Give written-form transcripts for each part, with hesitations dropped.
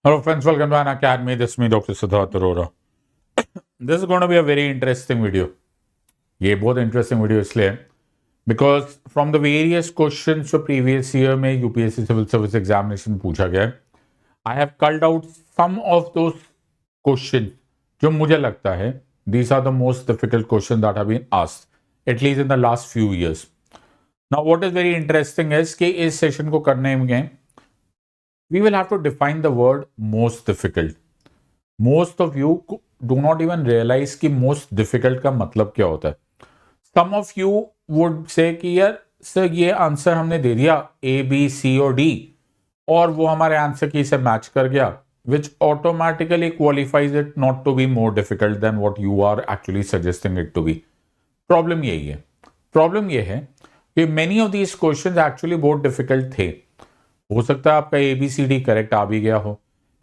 Hello, friends. Welcome to an academy. This is me, Dr. Siddharth Arora. This is going to be a very interesting video. ये बहुत interesting video इसलिए because from the various question जो previous year में UPSC civil service examination पूछा गया है, I have culled out some of those question जो मुझे लगता है these are the most difficult question that have been asked at least in the last few years. Now what is very interesting is कि इस session को करने में we will have to define the word most difficult. Most of you do not even realize कि most difficult का मतलब क्या होता है. Some of you would say कि यार सर ये आंसर हमने दे दिया A, B, C और D और वो हमारे आंसर की से मैच कर गया, which automatically qualifies it not to be more difficult than what you are actually suggesting it to be. Problem यही है. Problem ये है कि many of these questions actually बहुत difficult थे. हो सकता है आपका ABCD करेक्ट आ भी गया हो,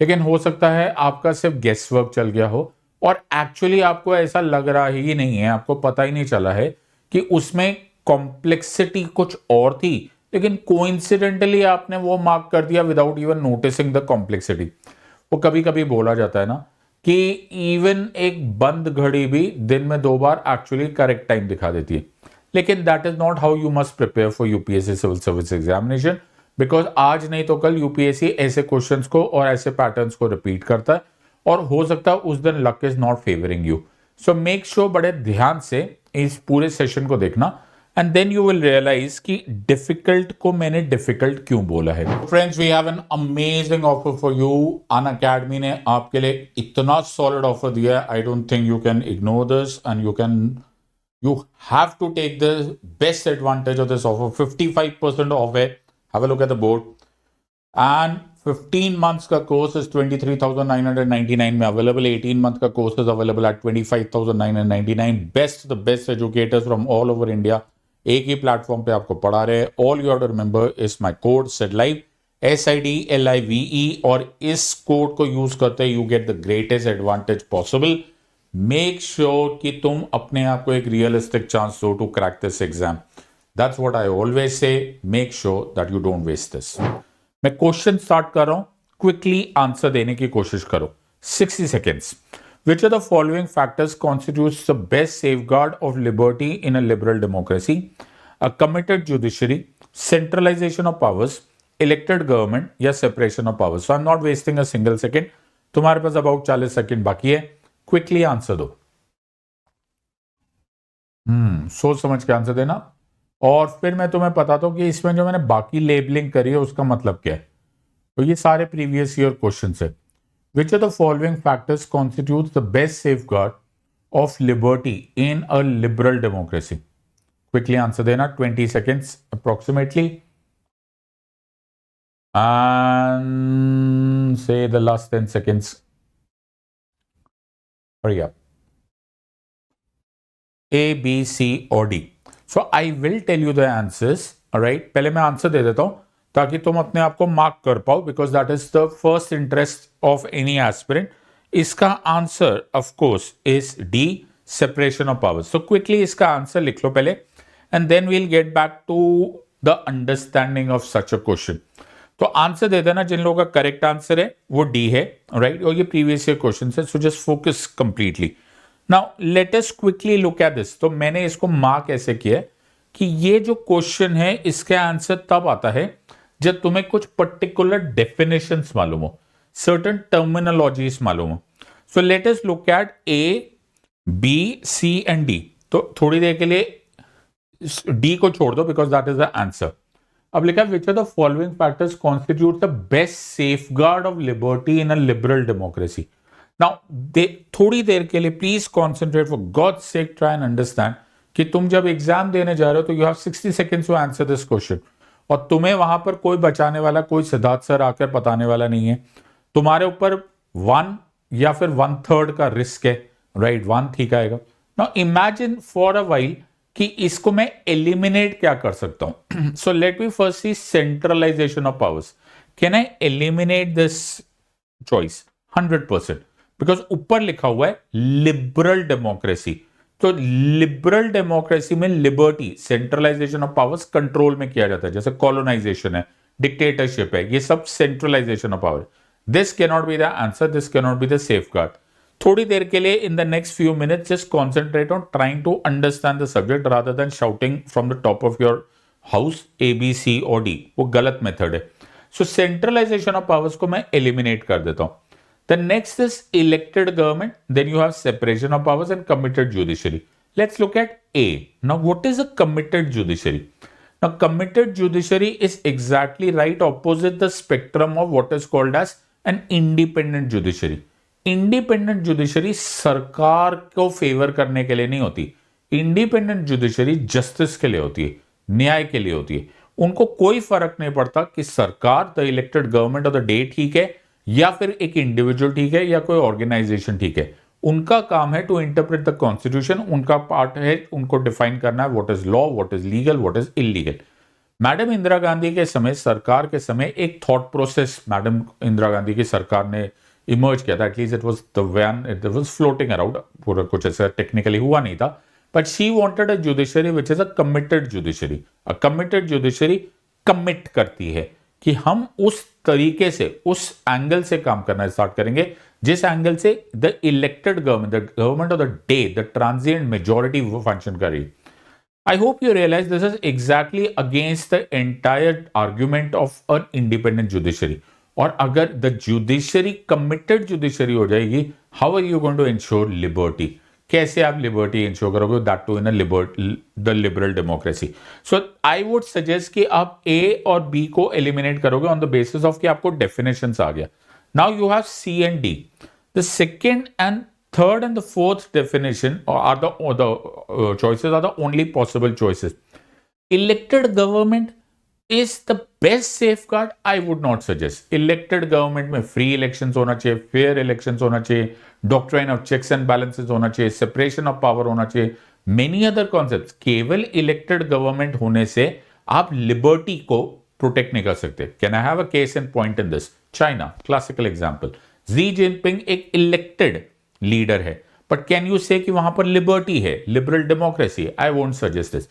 लेकिन हो सकता है आपका सिर्फ गेस वर्क चल गया हो और एक्चुअली आपको ऐसा लग रहा ही नहीं है, आपको पता ही नहीं चला है कि उसमें कॉम्प्लेक्सिटी कुछ और थी, लेकिन कोइंसिडेंटली आपने वो मार्क कर दिया without even noticing the complexity. वो कभी कभी बोला जाता है ना कि इवन एक बंद घड़ी भी दिन में 2 बार एक्चुअली करेक्ट टाइम दिखा देती है, लेकिन that is not how you must prepare for UPSC civil service examination. Because आज नहीं तो कल यूपीएससी ऐसे क्वेश्चंस को और ऐसे पैटर्न्स को रिपीट करता है और हो सकता है उस दिन luck is not favouring you. So make sure बड़े ध्यान से इस पूरे सेशन को देखना and then you will realise कि डिफिकल्ट को मैंने डिफिकल्ट क्यों बोला है. Friends, we have an amazing offer for you. Unacademy ने आपके लिए इतना सॉलिड ऑफर दिया है, I don't think you can ignore this and you have to take the best advantage of this offer. 55% off है. Have a look at the board. And 15 months का course is 23,999 में available. 18 month का course is available at 25,999. The best educators from all over India एक ही platform पे आपको पढ़ा रहे हैं. All you have to remember is my code SIDLIVE, SIDLIVE, और इस कोड को यूज करते you get the greatest advantage possible. Make sure कि तुम अपने आप को एक रियलिस्टिक चांस दो to crack this exam. That's what I always say. Make sure that you don't waste this. मैं क्वेश्चन स्टार्ट कर रहा हूं, क्विकली आंसर देने की कोशिश करो. 60 seconds. Which are the following factors constitutes the best safeguard of liberty in a liberal democracy? A committed judiciary, centralisation of powers, elected government या separation of powers. So I am not wasting a single second. तुम्हारे पास about 40 second बाकी है. Quickly answer दो. सोच समझ के answer देना और फिर मैं तुम्हें बताता हूं कि इसमें जो मैंने बाकी लेबलिंग करी है उसका मतलब क्या है. तो ये सारे प्रीवियस ईयर क्वेश्चन है. Which are the following factors constitute the best safeguard of liberty in a liberal democracy? Quickly answer देना. 20 seconds approximately. And say the last 10 seconds. Hurry up. A, B, C और D. So I will tell you the answers. Alright. पहले मैं answer दे देता हूं ताकि तुम अपने आप को मार्क कर पाओ, because that is the first interest of any aspirant. इसका answer of course is D, separation of powers. So quickly इसका आंसर लिख लो पहले and then we'll get back to the understanding of such a question. तो answer दे देना. जिन लोगों का करेक्ट आंसर है वो डी है, राइट. और ये प्रीवियस ईयर क्वेश्चन है, so just focus completely. Now let us quickly look at this. तो मैंने इसको मार्क ऐसे किया कि ये जो क्वेश्चन है इसका आंसर तब आता है जब तुम्हें कुछ पर्टिकुलर डेफिनेशंस मालूम हो, सर्टेन टर्मिनोलॉजीज मालूम हो. So let us look at A, B, C and D. तो थोड़ी देर के लिए डी को छोड़ दो because that is the answer. अब लिखा which are the following factors constitute the best safeguard of liberty in a liberal democracy? Now थोड़ी देर के लिए please concentrate, for God sake try and understand कि तुम जब एग्जाम देने जा रहे हो तो you have 60 seconds to answer this question. और तुम्हें वहां पर कोई बचाने वाला, कोई सिद्धार्थ सर आकर बताने वाला नहीं है. तुम्हारे ऊपर 1 या फिर 1/3 का रिस्क है, राइट. 1 ठीक आएगा. Now imagine for a while कि इसको मैं एलिमिनेट क्या कर सकता हूं. So let me first see centralisation of powers. Can I eliminate this choice? 100%. Because ऊपर लिखा हुआ है लिबरल डेमोक्रेसी. तो लिबरल डेमोक्रेसी में liberty, centralisation of powers control में किया जाता है. जैसे कॉलोनाइजेशन है, डिक्टेटरशिप है, ये सब centralisation of power. This cannot be the answer, this cannot be the safeguard. थोड़ी देर के लिए in the next few minutes just concentrate on trying to understand the subject rather than shouting from the top of your house A B C और D. वो गलत method है. सो centralisation of powers को मैं एलिमिनेट कर देता हूं. The next is elected government, then you have separation of powers and committed judiciary. Let's look at A. Now what is a committed judiciary? Now, committed judiciary is exactly right opposite the spectrum of what is called as an independent judiciary. Independent judiciary सरकार को favour करने के लिए नहीं होती. Independent judiciary justice के लिए होती है, न्याय के लिए होती है. उनको कोई फर्क नहीं पड़ता कि सरकार, the elected government of the day ठीक है या फिर एक इंडिविजुअल ठीक है या कोई ऑर्गेनाइजेशन ठीक है. उनका काम है टू इंटरप्रेट द कॉन्स्टिट्यूशन. उनका पार्ट है उनको डिफाइन करना है what is law, what is legal, what is illegal. Madam Indira Gandhi के समय, सरकार के समय एक thought process madam Indira Gandhi की सरकार ने इमर्ज किया था. At least it was the when it was floating around. पूरा कुछ ऐसा टेक्निकली हुआ नहीं था, but she wanted a judiciary which is a committed judiciary. A committed judiciary commit करती है कि हम उस तरीके से, उस एंगल से काम करना स्टार्ट करेंगे जिस एंगल से the elected government, the government of the day, the transient majority वो फंक्शन कर रही. I hope you realize this is exactly against the entire argument of an independent judiciary. और अगर the judiciary committed judiciary हो जाएगी, how are you going to ensure liberty? कैसे आप liberty ensure करोगे? That too in a the liberal democracy. So I would suggest कि आप A और B को eliminate करोगे on the basis of कि आपको definitions आ गया. Now you have C and D. The second and third and the fourth definition are the choices are the only possible choices. Elected government is the best safeguard. I would not suggest. Elected government में free elections होना चाहिए, fair elections होना चाहिए, doctrine of checks and balances होना चाहिए, separation of power होना चाहिए, many other concepts. केवल elected government होने से आप liberty को protect नहीं कर सकते. Can I have a case in point in this? China, classical example. Xi Jinping एक elected लीडर है, बट कैन यू से कि वहां पर लिबर्टी है, liberal democracy? I won't suggest this.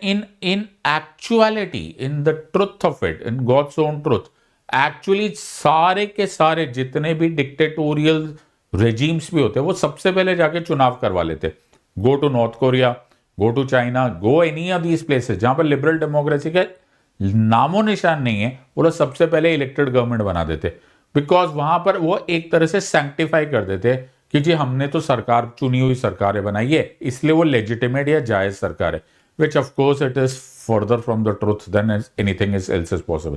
In actuality, in the truth of it, in God's own truth, actually सारे के सारे जितने भी डिक्टेटोरियल रेजिम्स भी होते हैं वो सबसे पहले जाके चुनाव करवा लेते. Go to North Korea, go to China, go any of these places जहां पर लिबरल डेमोक्रेसी का नामो निशान नहीं है, वो लोग सबसे पहले इलेक्टेड गवर्नमेंट बना देते. बिकॉज वहां पर वो एक तरह से सैंक्टिफाई कर देते कि जी हमने तो सरकार, चुनी हुई सरकारें बनाई है, इसलिए वो लेजिटिमेट या जायज सरकार है, which of course it is further from the truth than anything else is possible.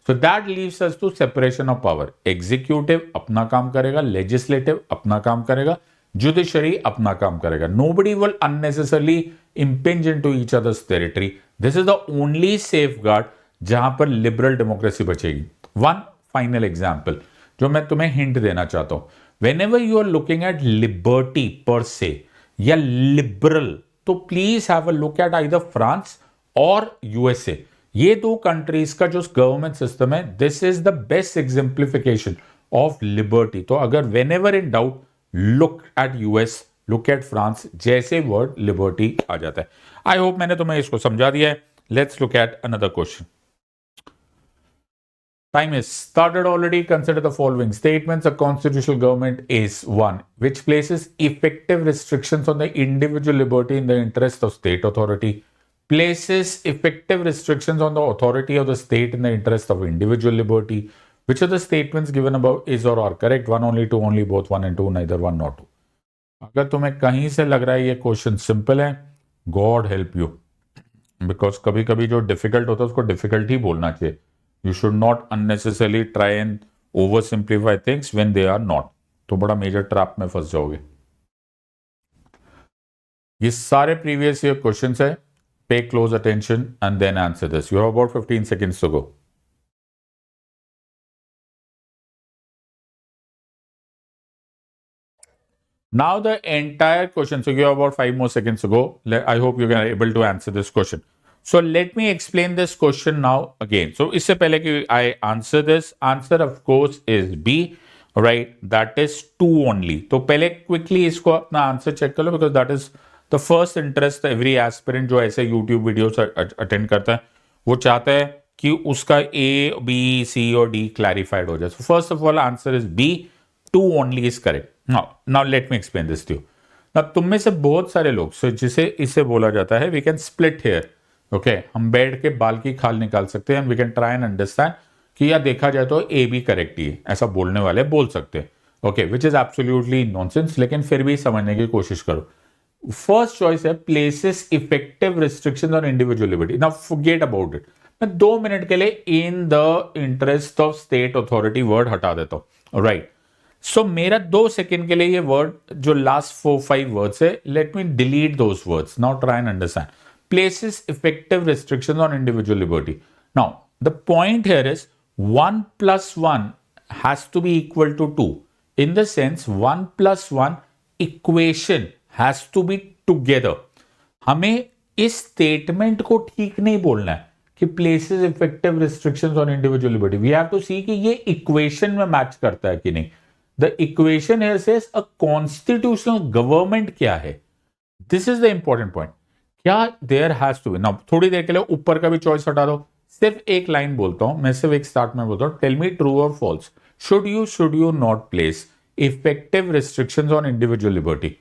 So that leaves us to separation of power. Executive अपना काम करेगा, legislative अपना काम करेगा, judiciary अपना काम करेगा. Nobody will unnecessarily impinge into each other's territory. This is the only safeguard जहां पर liberal democracy बचेगी. One final example जो मैं तुम्हें हिंट देना चाहता हूं. Whenever you are looking at liberty per se या liberal, तो please have a look at either France or USA. ये दो कंट्रीज का जो गवर्नमेंट सिस्टम है, this is the best exemplification of liberty. तो अगर whenever in doubt, look at US, look at France, जैसे वर्ड लिबर्टी आ जाता है. आई होप मैंने तुम्हें इसको समझा दिया है. Let's look at another question. Time is started already. Consider the following statements. A constitutional government is one which places effective restrictions on the individual liberty in the interest of state authority, places effective restrictions on the authority of the state in the interest of individual liberty. Which of the statements given above is or are correct? One only, two only, both one and two, neither one nor two. अगर तुम्हें कहीं से लग रहा है ये question simple है, God help you, because कभी कभी जो डिफिकल्ट होता है उसको डिफिकल्ट ही बोलना चाहिए. You should not unnecessarily try and oversimplify things when they are not. तो बड़ा मेजर ट्रैप में फंस जाओगे. ये सारे प्रीवियस ईयर क्वेश्चंस है. Pay close attention and then answer this. You have about 15 seconds to go. Now the entire question. So you have about 5 more seconds to go. I hope you are able to answer this question. So let me explain this question now again. So इससे पहले कि I answer this, answer of course is B, right? That is 2 only. तो पहले quickly इसको अपना answer check कर लो, because that is the first interest every aspirant जो ऐसे YouTube videos attend करता है, वो चाहता है कि उसका ए बी सी और डी क्लैरिफाइड हो जाए. So first of all answer is B, 2 only is correct. Now let me explain this to you. Now तुम में से बहुत सारे लोग, सो जिसे इसे बोला जाता है we can split hair. Okay, हम बैठ के बाल की खाल निकाल सकते हैं and we can try and understand कि या देखा जाए तो ए बी करेक्ट ही है, ऐसा बोलने वाले बोल सकते हैं. Okay, which is absolutely nonsense, लेकिन फिर भी समझने की कोशिश करो. फर्स्ट चॉइस है places effective restrictions on individual liberty. Now forget about it. मैं 2 मिनट के लिए in the interest of state authority word हटा देता हूं. राइट, सो मेरा 2 सेकेंड के लिए ये वर्ड जो लास्ट 4-5 वर्ड्स है, let me delete those words. Now try and understand. Places effective restrictions on individual liberty. Now the point here is 1 + 1 has to be equal to 2. In the sense 1 + 1 equation has to be together. हमें इस statement को ठीक नहीं बोलना है कि places effective restrictions on individual liberty. We have to see कि ये इक्वेशन में मैच करता है कि नहीं. The equation here says a constitutional government क्या है. This is the important point. क्या there has to be. Now थोड़ी देर के लिए ऊपर का भी चॉइस हटा दो. सिर्फ एक लाइन बोलता हूं मैं, सिर्फ एक स्टार्ट में बोलता हूं. टेल मी ट्रू और false. Should you not place effective restrictions on individual liberty.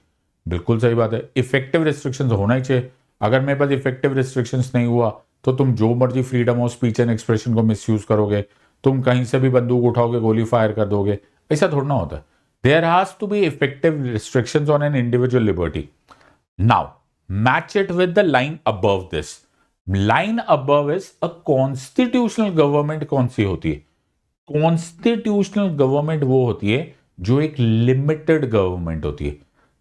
बिल्कुल सही बात है, इफेक्टिव रिस्ट्रिक्शंस होना ही चाहिए. अगर मेरे पास इफेक्टिव रिस्ट्रिक्शंस नहीं हुआ तो तुम जो मर्जी freedom of speech and expression को मिसयूज करोगे, तुम कहीं से भी बंदूक उठाओगे, गोली फायर कर दोगे. ऐसा थोड़ा ना होता है. There has to be effective restrictions on an individual liberty. Now match it with the line above this. Line above is a constitutional government. कौन सी होती है? कॉन्स्टिट्यूशनल गवर्नमेंट वो होती है जो एक लिमिटेड गवर्नमेंट होती है.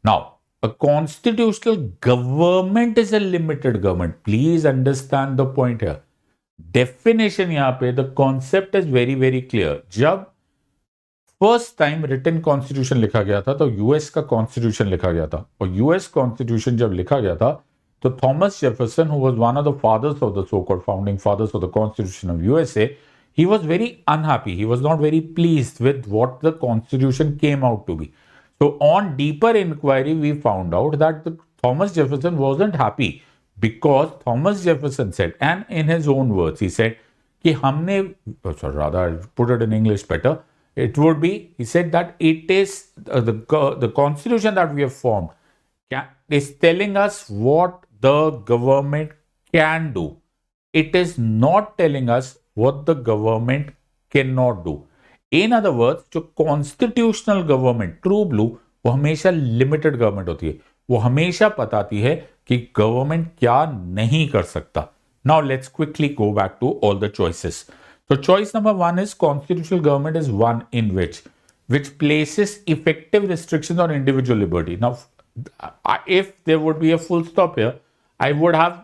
Now a constitutional government is a limited government. Please understand the point here. Definition यहां पे, the concept is very very clear. जब फर्स्ट टाइम रिटन कॉन्स्टिट्यूशन लिखा गया था तो यूएस का कॉन्स्टिट्यूशन लिखा गया था. और यूएस कॉन्स्टिट्यूशन जब लिखा गया था तो Thomas Jefferson, who was one of the fathers of the so called founding fathers of the constitution of USA, he was very unhappy. He was not very pleased with what the constitution came out to be. So on deeper inquiry, we found out that Thomas Jefferson wasn't happy because Thomas Jefferson said, and in his own words, he said, कि हमने, rather I'll put it in English better, it would be, he said that it is the constitution that we have formed is telling us what the government can do. It is not telling us what the government cannot do. In other words, जो constitutional government true blue, वो हमेशा limited government होती है. वो हमेशा बताती है कि गवर्नमेंट क्या नहीं कर सकता. Now let's quickly go back to all the choices. तो choice number 1 is constitutional government is one in which places effective restrictions on individual liberty. Now, if there would be a full stop here, I would have,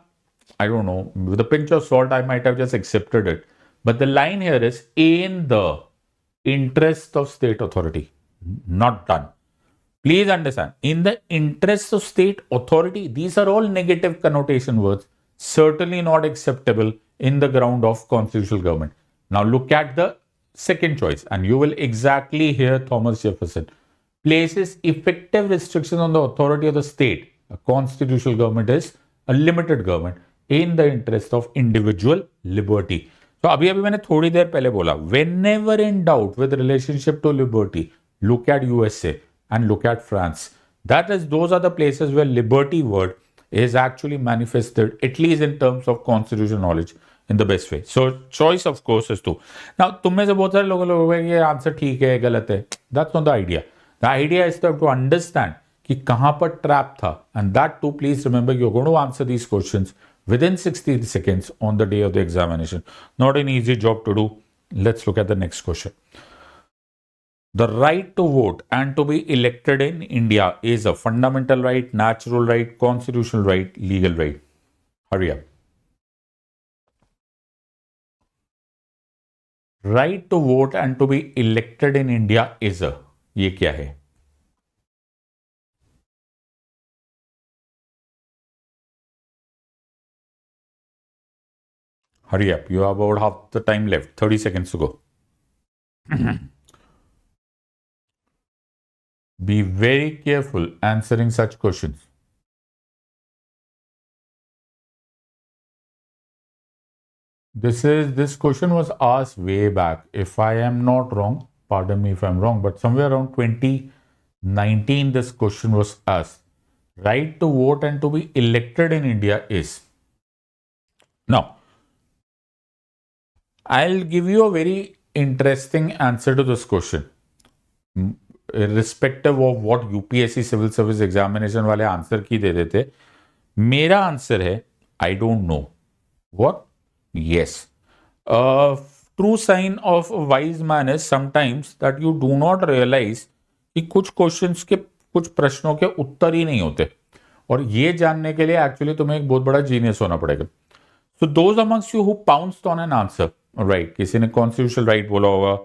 I don't know, with a pinch of salt, I might have just accepted it. But the line here is in the interest of state authority. Not done. Please understand, in the interest of state authority, these are all negative connotation words, certainly not acceptable in the ground of constitutional government. Now look at the second choice and you will exactly hear Thomas Jefferson places effective restrictions on the authority of the state. A constitutional government is a limited government in the interest of individual liberty. तो अभी मैंने थोड़ी देर पहले बोला, whenever in doubt with relationship to liberty, look at USA and look at France. That is, those are the places where liberty word is actually manifested, at least in terms of constitutional knowledge, in the best way. So choice of course is 2. Now तुम में से बहुत सारे लोगों ये answer ठीक है गलत है. That's not the idea. The idea is to understand कि कहां पर ट्रैप था, and that too please remember you're going to answer these questions within 60 seconds on the day of the examination. Not an easy job to do. Let's look at the next question. The right to vote and to be elected in India is a fundamental right, natural right, constitutional right, legal right. Hurry up. Right to vote and to be elected in India is a, ये क्या है? Hurry up. You have about half the time left. 30 seconds to go. Be very careful answering such questions. this question was asked way back. If I am not wrong, pardon me if I'm wrong, but somewhere around 2019 this question was asked. Right to vote and to be elected in India is. Now, I'll give you a very interesting answer to this question. Irrespective of what UPSC civil service examination वाले answer की दे देते, मेरा answer है I don't know. What? Yes. True sign of wise man is sometimes that you do not realise कि कुछ questions के, कुछ प्रश्नों के उत्तर ही नहीं होते, और ये जानने के लिए एक्चुअली तुम्हें एक बहुत बड़ा जीनियस होना पड़ेगा. So those amongst you who pounced on an answer, right, किसी ने कॉन्स्टिट्यूशनल राइट बोला होगा,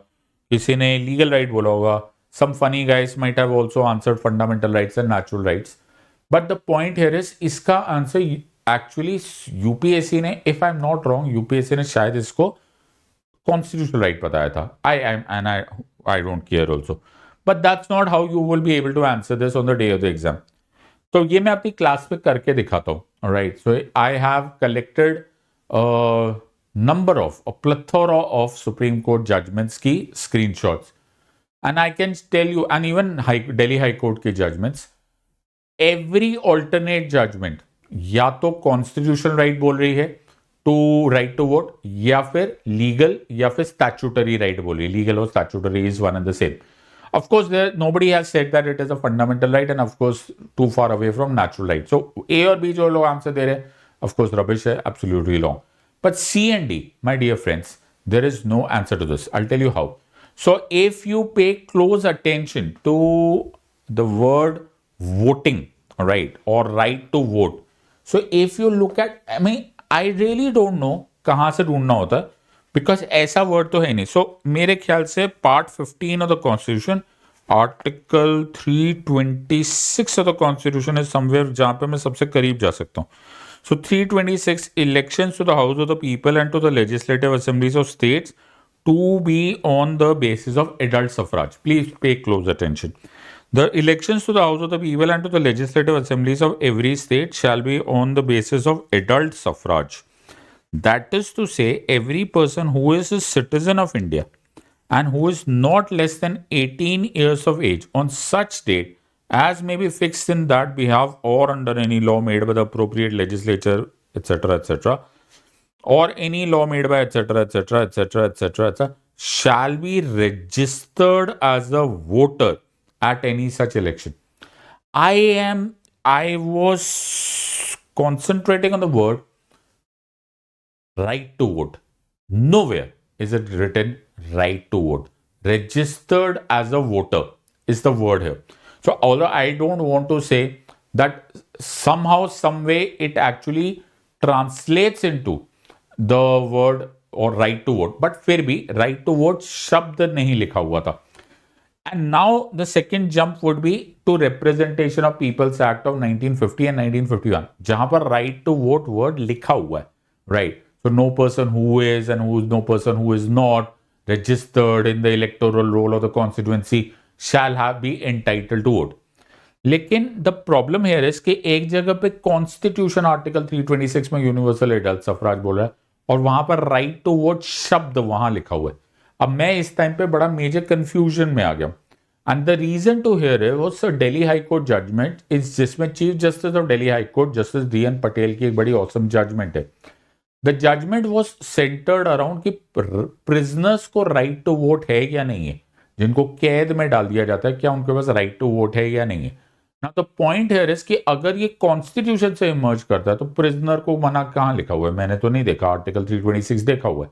किसी ने लीगल राइट बोला होगा, some funny guys might have also answered fundamental rights and natural rights, but the point here is इसका answer actually UPSC ने, if I am not wrong, UPSC ने शायद इसको कॉन्स्टिट्यूशनल राइट बताया था. I don't care also, but that's not how you will be able to answer this on the day of the exam. तो ये मैं अपनी क्लास पे करके दिखाता हूँ, right. So I have collected number of, plethora of Supreme Court judgments की screenshots, and I can tell you, and even Delhi High Court के judgments, every alternate judgment या तो constitutional right बोल रही है to right to vote, या फिर legal या फिर statutory right बोल रही है. Legal और statutory is one and the same. Of course, nobody has said that it is a fundamental right, and of course too far away from natural right. So A और B जो लोग answer दे रहे हैं, of course rubbish है, absolutely wrong. But C and D, my dear friends, there is no answer to this. I'll tell you how. So if you pay close attention to the word voting, right, or right to vote, so if you look at, I mean, I really don't know कहाँ से ढूंढना होता है, because ऐसा word तो है नहीं. So मेरे ख्याल से part 15 of the Constitution, Article 326 of the Constitution is somewhere जहाँ पे मैं सबसे करीब जा सकता हूँ. So 326, elections to the House of the People and to the legislative assemblies of states to be on the basis of adult suffrage. Please pay close attention. The elections to the House of the People and to the legislative assemblies of every state shall be on the basis of adult suffrage. That is to say, every person who is a citizen of India and who is not less than 18 years of age on such date as may be fixed in that behalf or under any law made by the appropriate legislature, etc., etc., or any law made by etc., etc., etc., etc., etc., shall be registered as a voter at any such election. I was concentrating on the word right to vote. Nowhere is it written right to vote. Registered as a voter is the word here. So although I don't want to say that somehow, some way it actually translates into the word or right to vote, but फिर भी right to vote शब्द नहीं लिखा हुआ था. And now the second jump would be to Representation of People's Act of 1950 and 1951, जहां पर right to vote word लिखा हुआ है, right. So no person who is and who is no person who is not registered in the electoral roll of the constituency shall have be entitled to vote. लेकिन the problem here is कि एक जगह पे constitution article 326 में universal adult सफराज बोल रहा है, और वहां पर राइट टू वोट शब्द वहां लिखा हुआ है. अब मैं इस टाइम पे बड़ा मेजर कंफ्यूजन में आ गया, and the reason to here was Delhi high Court judgement is, जिसमें chief justice of Delhi high Court justice DN Patel की एक बड़ी ऑसम जजमेंट है. The judgement was centred around कि प्रिजनर्स को राइट टू वोट है या नहीं है, जिनको कैद में डाल दिया जाता है, क्या उनके पास राइट टू वोट है या नहीं है. ना तो पॉइंट है इज कि अगर ये कॉन्स्टिट्यूशन से इमर्ज करता है तो प्रिजनर को मना कहां लिखा हुआ है, मैंने तो नहीं देखा. आर्टिकल 326 देखा हुआ है,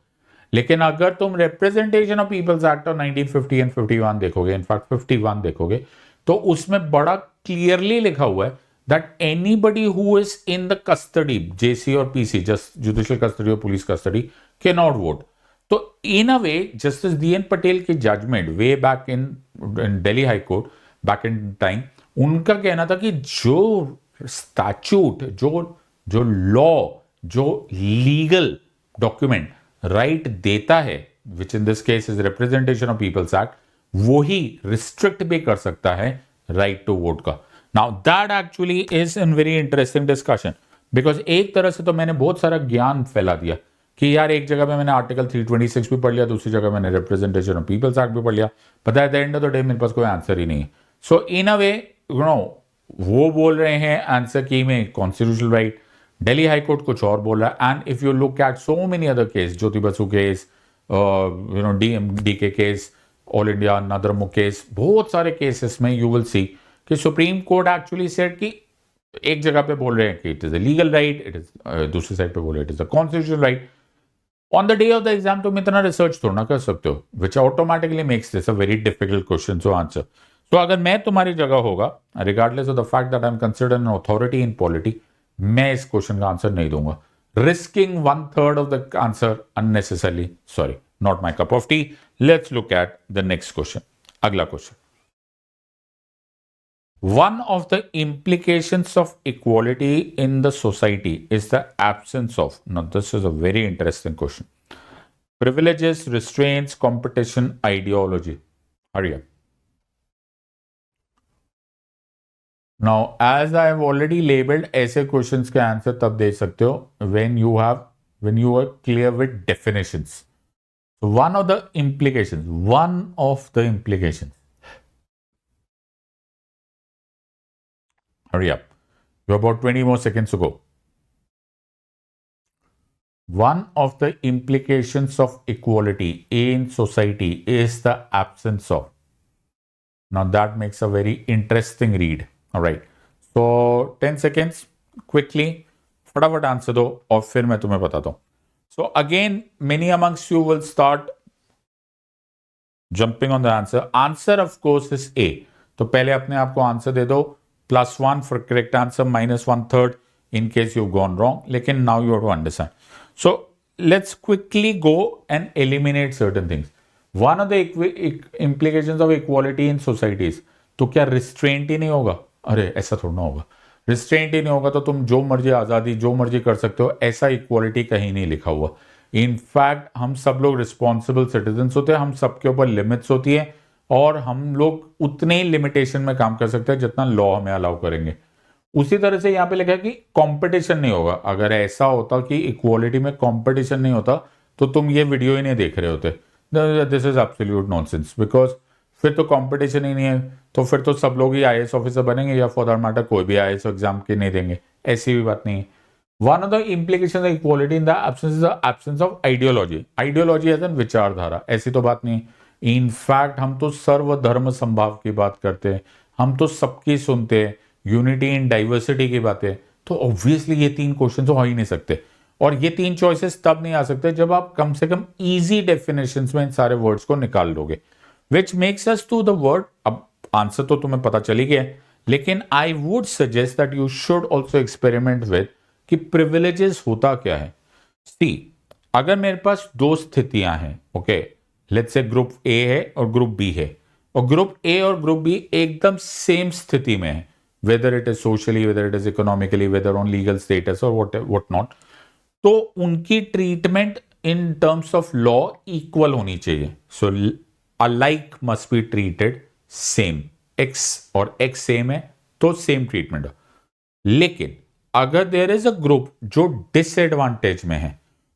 लेकिन अगर तुम representation of people's act of 1950 and 51 देखोगे, इनफैक्ट 51 देखोगे, तो उसमें बड़ा क्लियरली लिखा हुआ है that anybody who is in the custody, JC और PC, जस्ट जुडिशियल कस्टडी और police custody, can not vote. तो in a way justice DN Patel की judgment way back in Delhi high court back in time, उनका कहना था कि जो statute, जो लॉ, जो लीगल डॉक्यूमेंट राइट देता है, which in this case is representation of people's act, वो ही रिस्ट्रिक्ट भी कर सकता है राइट टू वोट का. Now that actually is an very interesting discussion, because एक तरह से तो मैंने बहुत सारा ज्ञान फैला दिया, कि यार एक जगह पे मैंने आर्टिकल 326 भी पढ़ लिया, दूसरी जगह मैंने रिप्रेजेंटेशन ऑफ पीपल्स एक्ट भी पढ़ लिया, but at the end of the day मेरे पास कोई आंसर ही नहीं है. सो इन अ वे वो बोल रहे हैं आंसर की में constitutional right, Delhi high court कुछ और बोल रहा है. And if you look at so many other case, Jyoti Basu case, D के केस, ऑल इंडिया नदरमुख केस, बहुत सारे केसेस में यू विल सी कि सुप्रीम कोर्ट एक्चुअली सेड कि एक जगह पे बोल रहे हैं कि it is a legal right, it is दूसरी साइड पे बोल रहे हैं it is a constitutional right. On the day of the exam तुम इतना रिसर्च थोड़ा ना कर सकते हो, which automatically makes this a very difficult question to answer. तो अगर मैं तुम्हारी जगह होगा, regardless of the fact that I am considered an authority in polity, मैं इस क्वेश्चन का आंसर नहीं दूंगा. Risking 1/3 of the answer unnecessarily, sorry, not my cup of T. Let's look at the next question. अगला question. One of the implications of equality in the society is the absence of. Now, this is a very interesting question. Privileges, restraints, competition, ideology. Hurry up. Now, as I have already labeled, ऐसे questions के answer तब दे सकते हो when you are clear with definitions. So, one of the implications. Hurry up. You have about 20 more seconds to go. One of the implications of equality in society is the absence of. Now that makes a very interesting read. All right. So 10 seconds. Quickly. फटाफट answer दो और फिर मैं तुम्हें बताता हूं. So again, many amongst you will start jumping on the answer. Answer of course is A. तो पहले अपने आप को आंसर दे दो. +1 for correct answer, -1/3 in case you've gone wrong. लेकिन now you have to understand. So let's quickly go and eliminate certain things. One of the implications of equality in societies, तो क्या restraint ही नहीं होगा? अरे ऐसा थोड़ा ना होगा. Restraint ही नहीं होगा तो तुम जो मर्जी आज़ादी जो मर्जी कर सकते हो, ऐसा equality कहीं नहीं लिखा हुआ. In fact, हम सब लोग responsible citizens होते हैं, हम सबके ऊपर limits होती है और हम लोग उतने ही लिमिटेशन में काम कर सकते हैं जितना लॉ हमें अलाउ करेंगे. उसी तरह से यहां पे लिखा है कि कंपटीशन नहीं होगा. अगर ऐसा होता कि इक्वालिटी में कंपटीशन नहीं होता तो तुम ये वीडियो ही नहीं देख रहे होते. This is absolute nonsense, because फिर तो कंपटीशन ही नहीं है, तो फिर तो सब लोग ही आईएएस ऑफिसर बनेंगे या फॉर दैट मैटर कोई भी आईएएस एग्जाम के नहीं देंगे. ऐसी भी बात नहीं है. One of the implication of equality in the absence of ideology. Ideology as an विचारधारा, ऐसी तो बात नहीं है. इनफैक्ट हम तो सर्वधर्म संभाव की बात करते हैं, हम तो सबकी सुनते हैं, यूनिटी इन डाइवर्सिटी की बातें. तो ऑब्वियसली ये 3 क्वेश्चन तो हो ही नहीं सकते. और ये 3 चॉइसेस तब नहीं आ सकते जब आप कम से कम इजी डेफिनेशंस में इन सारे वर्ड्स को निकाल लोगे, which makes us to the word. अब आंसर तो तुम्हें पता चली गया है, लेकिन I would suggest that you should also experiment with कि प्रिविलेजेस होता क्या है. सी, अगर मेरे पास 2 स्थितियां हैं, okay, let's say group A है और ग्रुप बी है, और ग्रुप ए और ग्रुप बी एकदम सेम स्थिति में है, whether it is socially, whether it is economically, whether on legal status or what not, तो उनकी treatment in terms of law equal होनी चाहिए. So alike must be treated same. X और X same है तो सेम ट्रीटमेंट. लेकिन अगर there is a group जो डिसएडवांटेज में है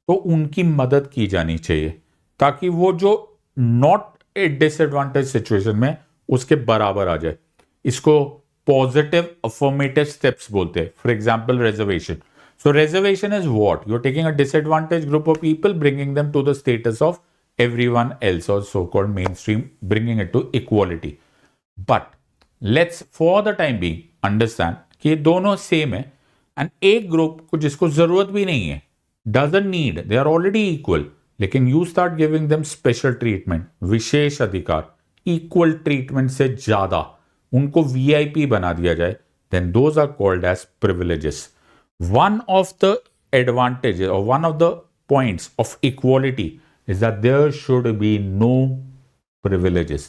तो उनकी मदद की जानी चाहिए ताकि वो जो नॉट ए डिसएडवांटेज सिचुएशन में उसके बराबर आ जाए. इसको पॉजिटिव अफर्मेटिव स्टेप्स बोलते हैं. For example reservation. So reservation is what? You are taking a disadvantage group of people, bringing them to the status of everyone else, or so called mainstream, bringing it to equality. But let's for the time being understand कि ये दोनों same है, and एक group को जिसको जरूरत भी नहीं है, doesn't need, they are already equal, लेकिन you start giving them special treatment, विशेष अधिकार, equal treatment से ज्यादा उनको VIP बना दिया जाए, then those are called as privileges. One of the advantages or one of the points of equality is that there should be no privileges.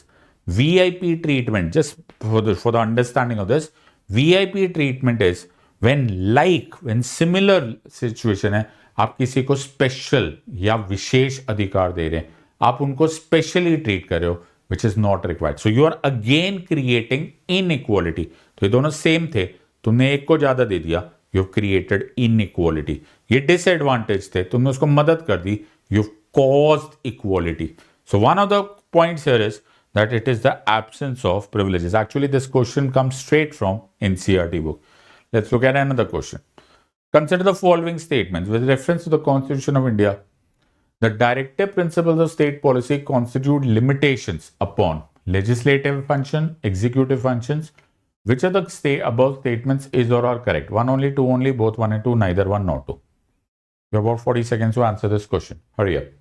VIP treatment, just for the understanding of this, VIP treatment is when similar situation है, आप किसी को special या विशेष अधिकार दे रहे हैं, आप उनको स्पेशली ट्रीट कर रहे हो, which is not required. So you are again creating inequality. तो ये दोनों सेम थे, तुमने एक को ज्यादा दे दिया, you have created inequality. ये डिसएडवांटेज थे, तुमने उसको मदद कर दी, you caused equality. So one of the points here is that it is the absence of privileges. Actually, this question comes straight from NCERT book. Let's look at another question. Consider the following statements with reference to the Constitution of India. The directive principles of state policy constitute limitations upon legislative function, executive functions. Which of the above statements is or are correct? One only, two only, both one and two, neither one nor two. You have about 40 seconds to answer this question. Hurry up.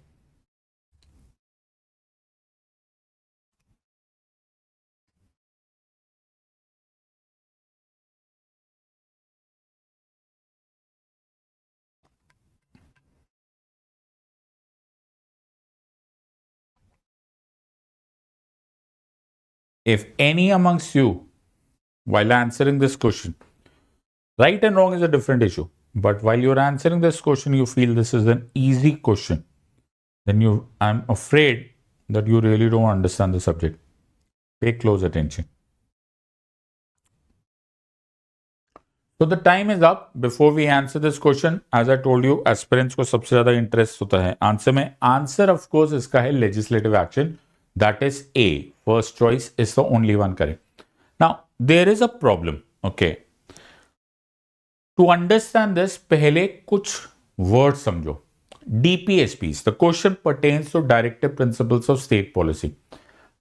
If any amongst you, while answering this question, right and wrong is a different issue, but while you're answering this question, you feel this is an easy question, then I'm afraid that you really don't understand the subject. Pay close attention. So the time is up. Before we answer this question, as I told you, aspirants को सबसे ज़्यादा interest होता है answer में. Answer of course इसका है legislative action. That is A. First choice is the only one correct. Now there is a problem. Okay. To understand this, पहले कुछ words समझो. DPSPs. The question pertains to Directive Principles of State Policy.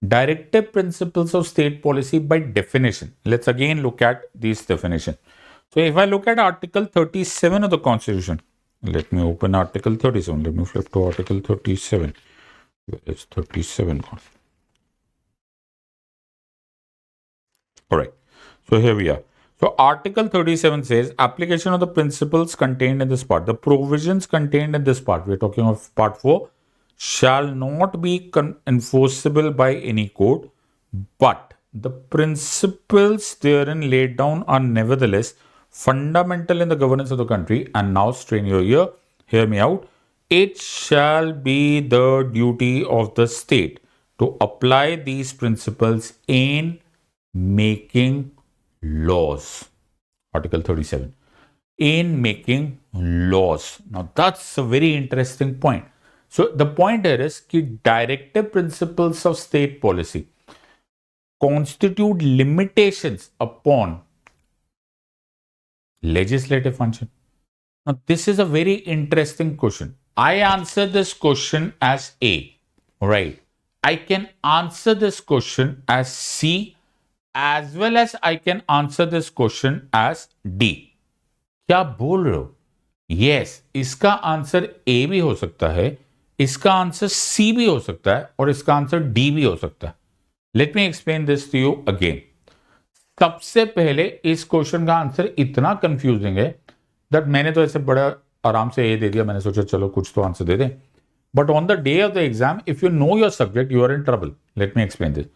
Directive Principles of State Policy by definition. Let's again look at these definitions. So if I look at Article 37 of the Constitution, let me open Article 37. Let me flip to Article 37. Where is 37 gone? All right. So here we are. So Article 37 says application of the principles contained in this part. The provisions contained in this part, we're talking of part 4, shall not be enforceable by any court, but the principles therein laid down are nevertheless fundamental in the governance of the country. And now strain your ear, hear me out. It shall be the duty of the state to apply these principles in making laws. Article 37. In making laws. Now that's a very interesting point. So the point here is that directive principles of state policy constitute limitations upon legislative function. Now this is a very interesting question. I answer this question as A. Right. I can answer this question as C, as well as I can answer this question as D. क्या बोल रहे हो? Yes, इसका answer A भी हो सकता है, इसका आंसर C भी हो सकता है और इसका आंसर D भी हो सकता है. Let me explain this to you again. सबसे पहले इस क्वेश्चन का आंसर इतना कंफ्यूजिंग है दैट मैंने तो ऐसे बड़ा आराम से ए दे दिया. मैंने सोचा चलो कुछ तो आंसर दे दें. But on the day of the exam, if you know your subject, you are in trouble. Let me explain this.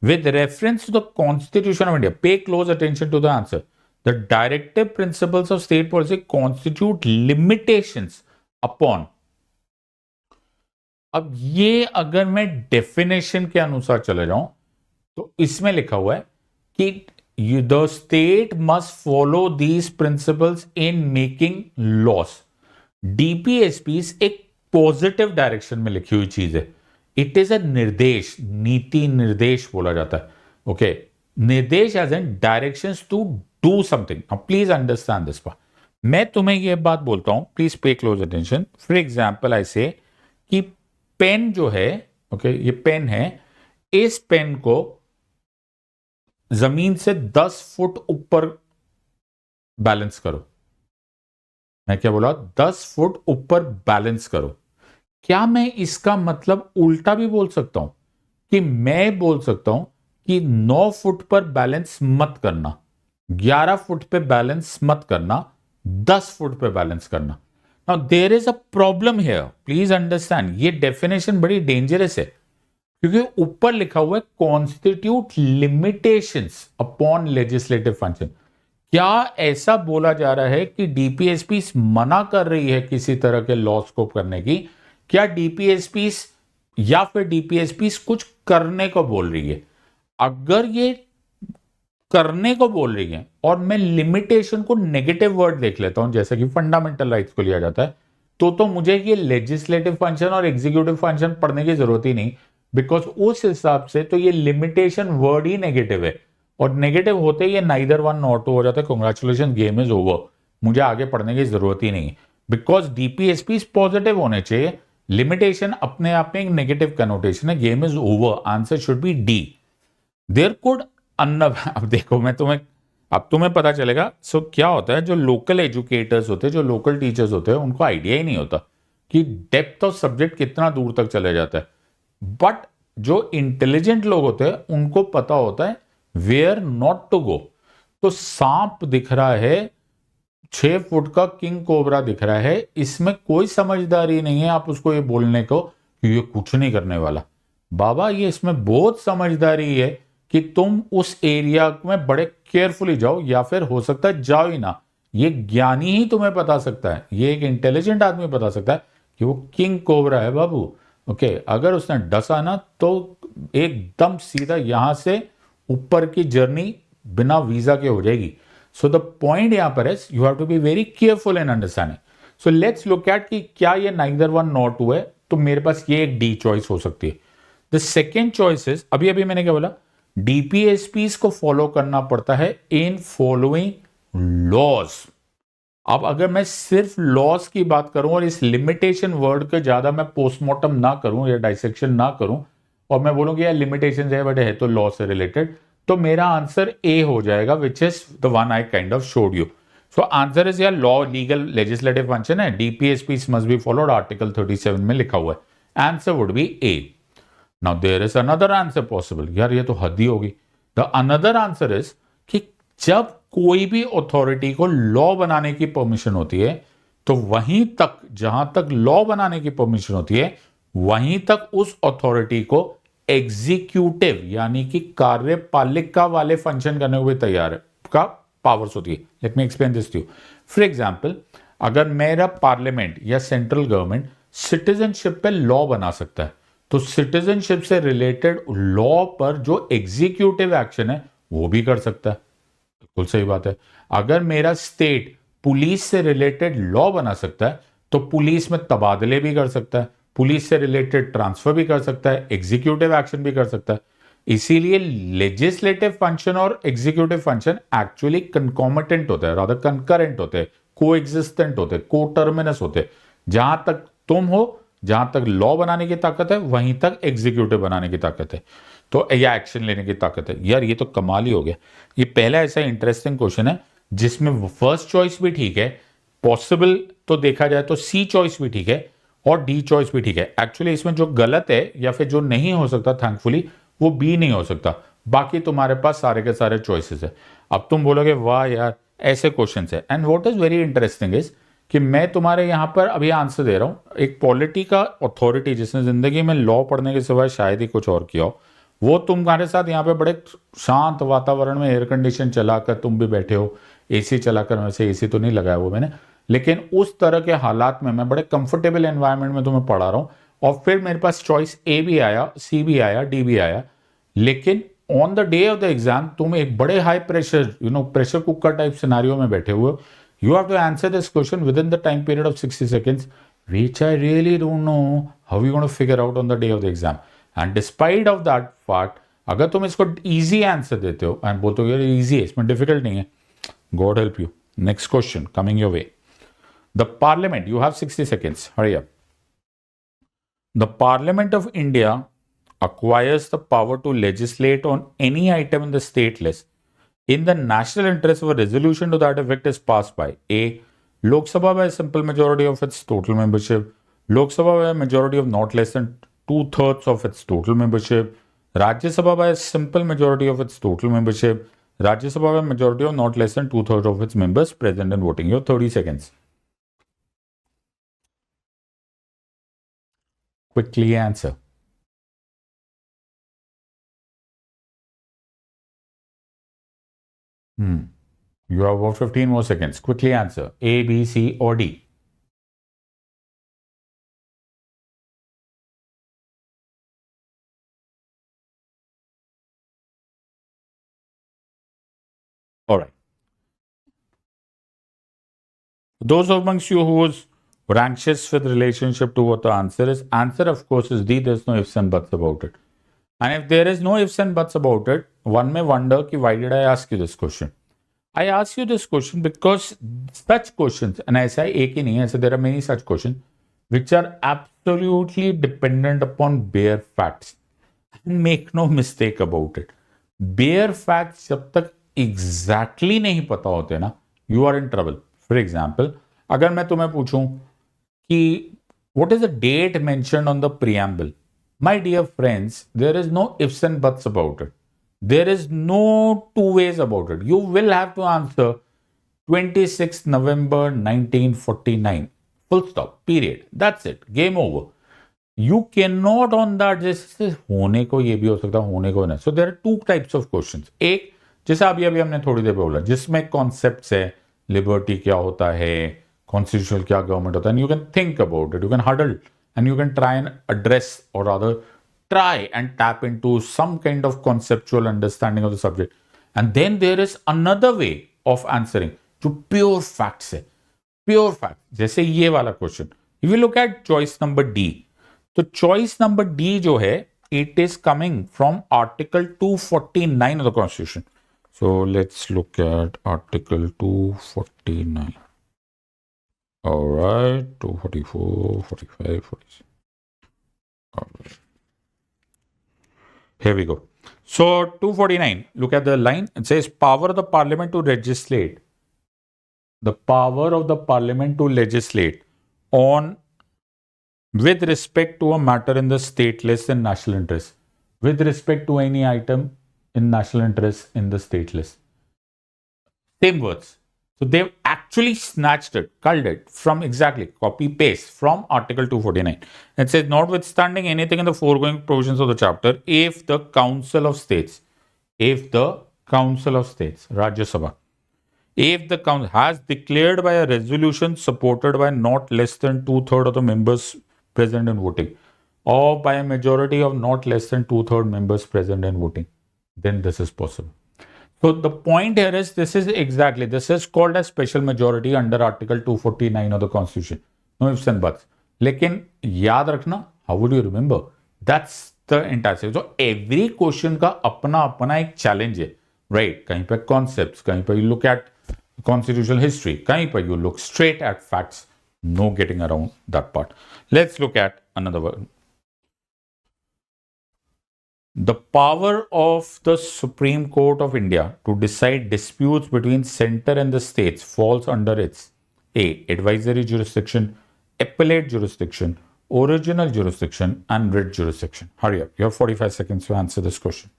With reference to the Constitution of India, pay close attention to the answer. The directive principles of state policy constitute limitations upon. अब ये अगर मैं definition के अनुसार चले जाऊं तो इसमें लिखा हुआ है कि the state must follow these principles in making laws. DPSPs एक पॉजिटिव डायरेक्शन में लिखी हुई चीज है. इट इज अ निर्देश, नीति निर्देश बोला जाता है. ओके, निर्देश as an directions to do something. Now please understand this part. मैं तुम्हें यह बात बोलता हूं, please pay close attention. For example I say कि पेन जो है, ओके, ये पेन है, इस पेन को जमीन से 10 फुट ऊपर बैलेंस करो. मैं क्या बोला? 10 फुट ऊपर बैलेंस करो. क्या मैं इसका मतलब उल्टा भी बोल सकता हूं कि मैं बोल सकता हूं कि 9 फुट पर बैलेंस मत करना, 11 फुट पे बैलेंस मत करना, 10 फुट पे बैलेंस करना. Now there is a problem here, please understand. ये डेफिनेशन बड़ी डेंजरस है क्योंकि ऊपर लिखा हुआ है constitute limitations upon legislative function. क्या ऐसा बोला जा रहा है कि डीपीएसपी मना कर रही है किसी तरह के लॉ स्कोप करने की? क्या डीपीएसपी या फिर डीपीएसपी कुछ करने को बोल रही है? अगर ये करने को बोल रही है और मैं लिमिटेशन को नेगेटिव वर्ड देख लेता हूं, जैसे कि फंडामेंटल राइट्स को लिया जाता है, तो मुझे ये लेजिस्लेटिव फंक्शन और एग्जीक्यूटिव फंक्शन पढ़ने की जरूरत ही नहीं, बिकॉज उस हिसाब से तो ये लिमिटेशन वर्ड ही नेगेटिव है, और नेगेटिव होते ही ये नाइदर वन नॉट टू हो जाता है, कांग्रेचुलेशन गेम इज ओवर, मुझे आगे पढ़ने की जरूरत ही नहीं, बिकॉज डीपीएसपी पॉजिटिव होने चाहिए, लिमिटेशन अपने आप में एक नेगेटिव कनोटेशन है, game is over, answer should be D. There could अन्न अब देखो मैं तुम्हें, अब तुम्हें पता चलेगा। सो क्या होता है, जो लोकल एजुकेटर्स होते हैं, जो लोकल टीचर्स होते हैं, उनको आइडिया ही नहीं होता कि डेप्थ ऑफ सब्जेक्ट कितना दूर तक चले जाता है, बट जो इंटेलिजेंट लोग होते हैं उनको पता होता है वेयर नॉट टू गो। तो सांप दिख रहा है, 6 फुट का किंग कोबरा दिख रहा है, इसमें कोई समझदारी नहीं है आप उसको ये बोलने को कि ये कुछ नहीं करने वाला। बाबा ये इसमें बहुत समझदारी है कि तुम उस एरिया में बड़े केयरफुली जाओ, या फिर हो सकता है जाओ ही ना। ये ज्ञानी ही तुम्हें बता सकता है, ये एक इंटेलिजेंट आदमी बता सकता है कि वो किंग कोबरा है बाबू। ओके, अगर उसने डसा ना तो एकदम सीधा यहां से ऊपर की जर्नी बिना वीजा के हो जाएगी। सो द पॉइंट यहां पर है, you have to be very careful in understanding. So let's look at कि क्या ये नाइदर वन नॉट टू है, तो मेरे पास ये एक डी चॉइस हो सकती है। द सेकेंड चॉइस इज, अभी अभी मैंने क्या बोला, डीपीएसपीस को फॉलो करना पड़ता है इन फॉलोइंग लॉज। अब अगर मैं सिर्फ लॉस की बात करूं और इस लिमिटेशन वर्ड के ज्यादा मैं पोस्टमार्टम ना करूं या डाइसेक्शन ना करूं, और मैं बोलूं कि यार लिमिटेशन है बट है तो लॉ से रिलेटेड, तो मेरा आंसर ए हो जाएगा, which is the one I kind of showed you. So answer is यार लॉ, लीगल लेजिस्लेटिव फंक्शन है, DPSP must be followed, article 37 में लिखा हुआ है, answer would be A. Now there is another answer possible, यार ये तो हद ही होगी। द अनदर आंसर इज कि जब कोई भी अथॉरिटी को लॉ बनाने की परमिशन होती है, तो वहीं तक, जहां तक लॉ बनाने की परमिशन होती है, वहीं तक उस अथॉरिटी को एग्जीक्यूटिव यानी कि कार्यपालिका वाले फंक्शन करने को भी तैयार है का पावर्स होती है। Let me explain this to you. For example, अगर मेरा पार्लियामेंट या सेंट्रल गवर्नमेंट सिटीजनशिप पे लॉ बना सकता है, तो सिटीजनशिप से रिलेटेड लॉ पर जो एग्जीक्यूटिव एक्शन है वो भी कर सकता है। बिल्कुल सही बात है। अगर मेरा स्टेट पुलिस से रिलेटेड लॉ बना सकता है, तो पुलिस में तबादले भी कर सकता है, पुलिस से रिलेटेड ट्रांसफर भी कर सकता है, एग्जीक्यूटिव एक्शन भी कर सकता है। इसीलिए लेजिस्लेटिव फंक्शन और एग्जीक्यूटिव फंक्शन एक्चुअली कंकॉमिटेंट होते हैं, रादर कंकरेंट होते हैं, को एग्जिस्टेंट होते हैं, को टर्मिनस होते हैं। जहां तक तुम हो, जहां तक लॉ बनाने की ताकत है, वहीं तक एग्जीक्यूटिव बनाने की ताकत है, तो या एक्शन लेने की ताकत है। यार ये तो कमाल ही हो गया। ये पहला ऐसा इंटरेस्टिंग क्वेश्चन है जिसमें फर्स्ट चॉइस भी ठीक है, पॉसिबल तो देखा जाए तो सी चॉइस भी ठीक है, और डी चॉइस भी ठीक है। एक्चुअली इसमें जो गलत है या फिर जो नहीं हो सकता थैंकफुली, वो बी नहीं हो सकता। बाकी तुम्हारे पास सारे के सारे चॉइसेस है। अब तुम बोलोगे वाह यार ऐसे क्वेश्चन है, and what is very interesting is कि मैं तुम्हारे यहां पर अभी आंसर दे रहा हूं, एक पॉलिटी का अथॉरिटी जिसने जिंदगी में लॉ पढ़ने के सिवाय शायद ही कुछ और किया हो, वो तुम्हारे साथ यहाँ पे बड़े शांत वातावरण में एयर कंडीशन चलाकर तुम भी बैठे हो, एसी चलाकर, वैसे एसी तो नहीं लगाया वो मैंने, लेकिन उस तरह के हालात में मैं बड़े कंफर्टेबल एनवायरनमेंट में तुम्हें पढ़ा रहा हूँ, और फिर मेरे पास चॉइस ए भी आया, सी भी आया, डी भी आया, लेकिन on the day of the exam तुम एक बड़े high pressure, pressure cooker type scenario में बैठे हुए हो। You have to answer this question within the time period of 60 seconds, which I really don't know how you going to figure out on the day of the exam. And despite of that fact, अगर तुम इसको easy answer देते हो and बोलते हो यार easy है, इसमें डिफिकल्ट नहीं है, God help you. Next question coming your way. The parliament, you have 60 seconds, hurry up. The parliament of India acquires the power to legislate on any item in the state list in the national interest of a resolution to that effect is passed by A. Lok Sabha by a simple majority of its total membership, Lok Sabha by a majority of not less than 2/3 of its total membership, Rajya Sabha by a simple majority of its total membership, Rajya Sabha by a majority of not less than 2/3 of its members present and voting. Your 30 seconds. Quickly answer. You have about 15 more seconds. Quickly answer. A, B, C, or D. Those amongst you were anxious with relationship to what the answer of course is D. There's no ifs and buts about it. And if there is no ifs and buts about it, one may wonder ki, why did I ask you this question? I ask you this question because such questions, and ऐसा एक ही नहीं है, there are many such questions which are absolutely dependent upon bare facts. And make no mistake about it. Bare facts जब तक exactly नहीं पता होते ना, you are in trouble. For example, अगर मैं तुम्हें पूछूं कि what is the date mentioned on the preamble? My dear friends, there is no ifs and buts about it. There is no two ways about it. You will have to answer 26th November 1949. Full stop. Period. That's it. Game over. You cannot on that जैसे होने को ये भी हो सकता है होने को नहीं. So there are two types of questions. एक जैसे अभी हमने थोड़ी देर पे बोला जिसमें कॉन्सेप्ट्स है लिबर्टी क्या होता है कॉन्स्टिट्यूशनल क्या गवर्नमेंट होता है and you can think about it you can huddle and you can try and address or rather try and tap into some kind of conceptual understanding of the subject. And then there is another way of answering जो pure facts है pure fact जैसे ये वाला question if you look at choice number D तो choice number D जो है it is coming from article 249 of the constitution. So let's look at article 249. All right, 244, 45, 46. All right. Here we go. So 249, look at the line. It says power of the parliament to legislate. The power of the parliament to legislate on with respect to a matter in the state list and national interest. With respect to any item in national interest in the state list. Same words. So they've actually snatched it, culled it from exactly copy paste from Article 249. It says, notwithstanding anything in the foregoing provisions of the chapter, if the Council of States, Rajya Sabha, if the Council has declared by a resolution supported by not less than 2/3 of the members present and voting, or by a majority of not less than 2/3 members present and voting, then this is possible. So the point here is this is called as special majority under Article 249 of the Constitution. No ifs and buts. लेकिन याद रखना, how would you remember? That's the entire thing. So every question का अपना एक challenge है, right? कहीं पे concepts, कहीं पे you look at constitutional history, कहीं पे you look straight at facts. No getting around that part. Let's look at another one. The power of the Supreme Court of India to decide disputes between center and the states falls under its A. Advisory jurisdiction, appellate jurisdiction, original jurisdiction, and writ jurisdiction. Hurry up. You have 45 seconds to answer this question.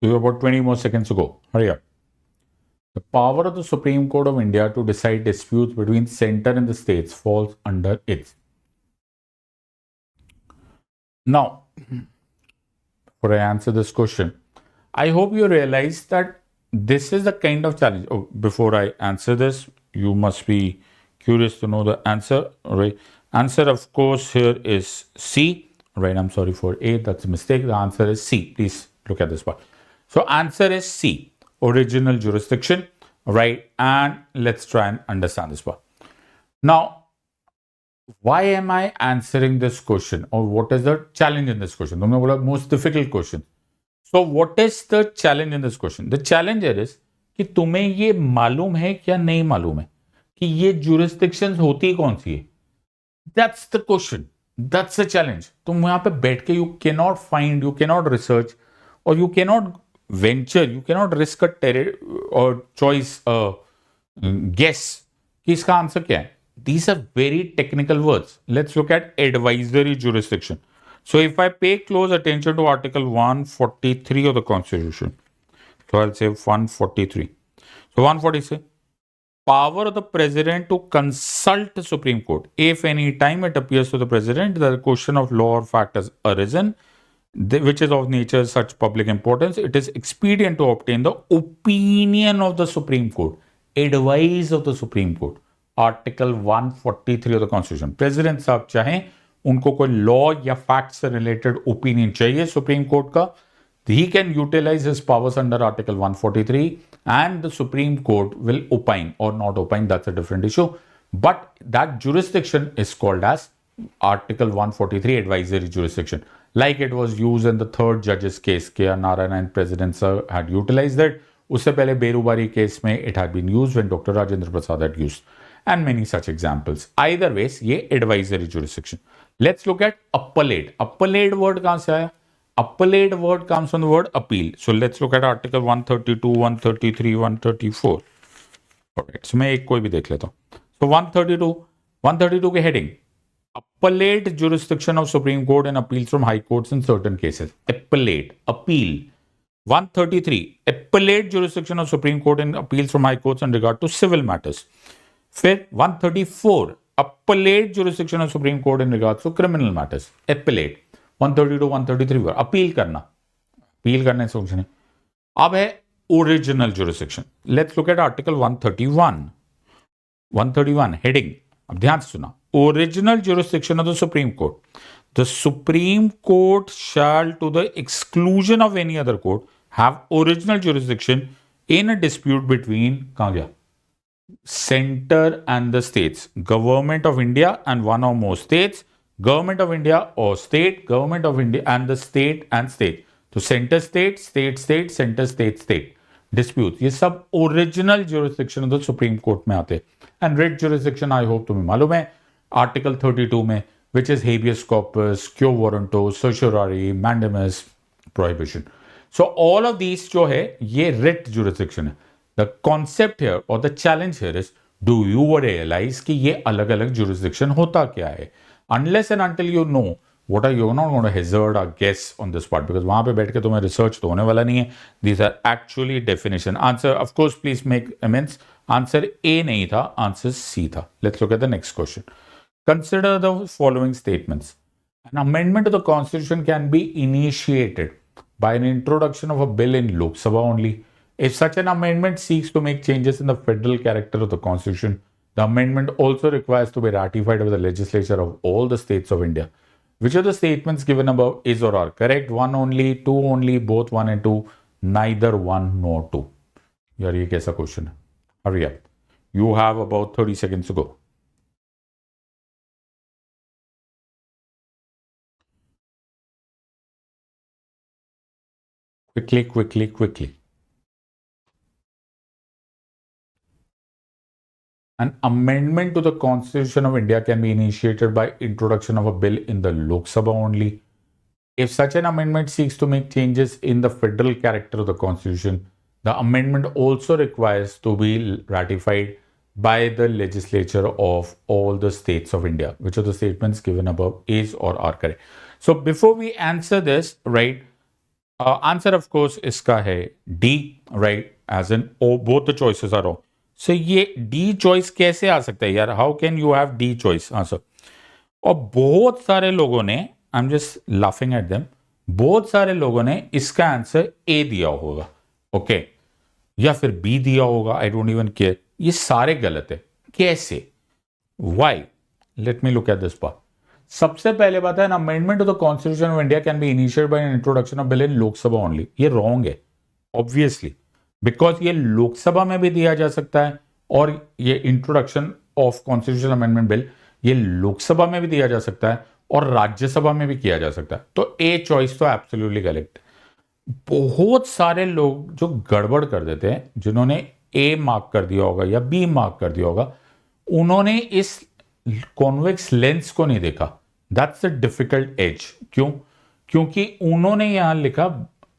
You have about 20 more seconds to go. Hurry up. The power of the Supreme Court of India to decide disputes between center and the states falls under its. Now, before I answer this question, I hope you realize that this is the kind of challenge. Oh, before I answer this, you must be curious to know the answer. Right? Answer, of course, here is C. Right? I'm sorry for A. That's a mistake. The answer is C. Please look at this part. So answer is C, original jurisdiction, right? And let's try and understand this part. Now, why am I answering this question, or what is the challenge in this question? तुमने बोला most difficult question. So what is the challenge in this question? The challenge here is कि तुम्हें ये मालूम है क्या नहीं मालूम है कि ये jurisdictions होती कौन सी है? That's the question. That's the challenge. तुम यहाँ पे बैठ के you cannot find, you cannot research, or you cannot venture, you cannot risk a or choice guess कि इसका आंसर क्या है. These are very technical words. Let's look at advisory jurisdiction. So if I pay close attention to Article 143 of the Constitution, so I'll say 143. So 143, power of the President to consult the Supreme Court if any time it appears to the President that a question of law or fact has arisen which is of nature such public importance, it is expedient to obtain the opinion of the Supreme Court, advice of the Supreme Court. Article 143 of the Constitution. President साहब चाहें उनको कोई law या fact से related opinion चाहिए supreme court का, he can utilize his powers under Article 143 and the Supreme Court will opine or not opine, that's a different issue. But that jurisdiction is called as Article 143 advisory jurisdiction. Like it was used in the third judge's case, K.R. Narayan President sir had utilized it. उससे पहले Berubari case में it had been used when Dr. Rajendra Prasad had used. And many such examples. Either ways, ये advisory jurisdiction. Let's look at appellate. Appellate word कहाँ से आया? Appellate word comes from the word appeal. So let's look at Article 132, 133, 134. Alright, so मैं एक कोई भी देख लेता हूँ. So 132 के heading. Appellate jurisdiction of Supreme Court and appeals from High Courts in certain cases. Appellate, appeal. 133. Appellate jurisdiction of Supreme Court and appeals from High Courts in regard to civil matters. फिर 134. Appellate jurisdiction of Supreme Court in regards to criminal matters. Appellate. 132, 133 पर appeal करने से कुछ नहीं. अब है original jurisdiction. Let's look at article 131 heading. अब ध्यान से सुना. Original jurisdiction of the Supreme Court. The Supreme Court shall to the exclusion of any other court have original jurisdiction in a dispute between, कहां गया, centre and the states, government of India and one or more states, Government of India or state, Government of India and the state and state. तो center state, state state, center state state disputes, ये सब original jurisdiction of the Supreme court में आते हैं. And writ jurisdiction I hope तुम्हें मालूम है article 32 में, which is habeas corpus, quo warranto, certiorari, mandamus, prohibition. So all of these जो है ये writ jurisdiction है. The concept here or the challenge here is, do you realize कि ये अलग अलग jurisdiction होता क्या है? Unless and until you know what are, you're not going to hazard or guess on this part, because वहां पे बैठ के तुम्हें research तो होने वाला नहीं है. These are actually definition. Answer, of course, please make amends. Answer A नहीं था, answer C था. Let's look at the next question. Consider the following statements. An amendment to the Constitution can be initiated by an introduction of a bill in Lok Sabha only. If such an amendment seeks to make changes in the federal character of the Constitution, the amendment also requires to be ratified by the legislature of all the states of India. Which of the statements given above is or are correct? 1 only, 2 only, both 1 and 2, neither 1 nor 2. यार ये कैसा question है? Hurry up. You have about 30 seconds to go. Quickly. An amendment to the Constitution of India can be initiated by introduction of a bill in the Lok Sabha only. If such an amendment seeks to make changes in the federal character of the Constitution, the amendment also requires to be ratified by the legislature of all the states of India. Which of the statements given above is or are correct? So before we answer this, right, answer of course इसका है D, right, as in both the choices are wrong. So ये D choice कैसे आ सकता है यार? How can you have D choice answer? और बहुत सारे लोगों ने, I am just laughing at them, बहुत सारे लोगों ने इसका आंसर A दिया होगा, ओके, या फिर B दिया होगा, आई डोंट इवन केयर. ये सारे गलत है. कैसे? Why? Let me look at this part. सबसे पहले बात है, amendment to the constitution of India can be initiated by an introduction of bill in Lok Sabha only. ये रॉन्ग है ऑब्वियसली, बिकॉज ये लोकसभा में भी दिया जा सकता है और ये introduction of constitutional amendment bill ये लोकसभा में भी दिया जा सकता है और राज्यसभा में भी किया जा सकता है. तो ए चॉइस तो एब्सोल्युटली करेक्ट. बहुत सारे लोग जो गड़बड़ कर देते हैं, जिन्होंने ए मार्क कर दिया होगा या बी मार्क कर दिया होगा, उन्होंने इस कॉन्वेक्स लेंस को नहीं देखा. That's a difficult edge. क्यों? क्योंकि उन्होंने यहां लिखा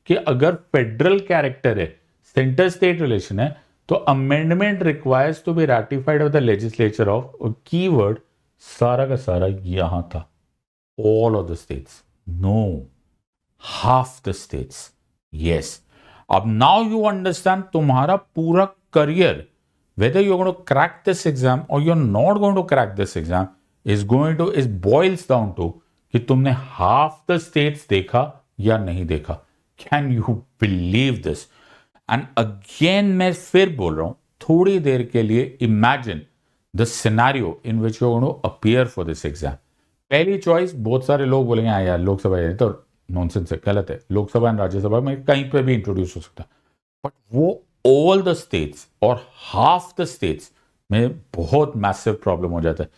कि अगर फेडरल कैरेक्टर है, सेंटर स्टेट रिलेशन है, तो amendment requires to be ratified of the legislature of, keyword सारा का सारा यहां था, all of the states. No, half the states. Yes. अब नाउ यू अंडरस्टैंड, तुम्हारा पूरा career, whether you're going to crack this exam or you're not going to crack this exam, is boils down to कि तुमने half the states देखा या नहीं देखा. Can you believe this? And again मैं फिर बोल रहा हूं, थोड़ी देर के लिए imagine the scenario in which you going to appear for this exam. पहली चॉइस, बहुत सारे लोग बोलेंगे हाँ यार लोकसभा तो नॉनसेंस है, गलत है. लोकसभा एंड राज्यसभा में कहीं पे भी इंट्रोड्यूस हो सकता है, बट वो ऑल द स्टेट्स और हाफ द स्टेट्स में बहुत मैसिव प्रॉब्लम हो जाता है.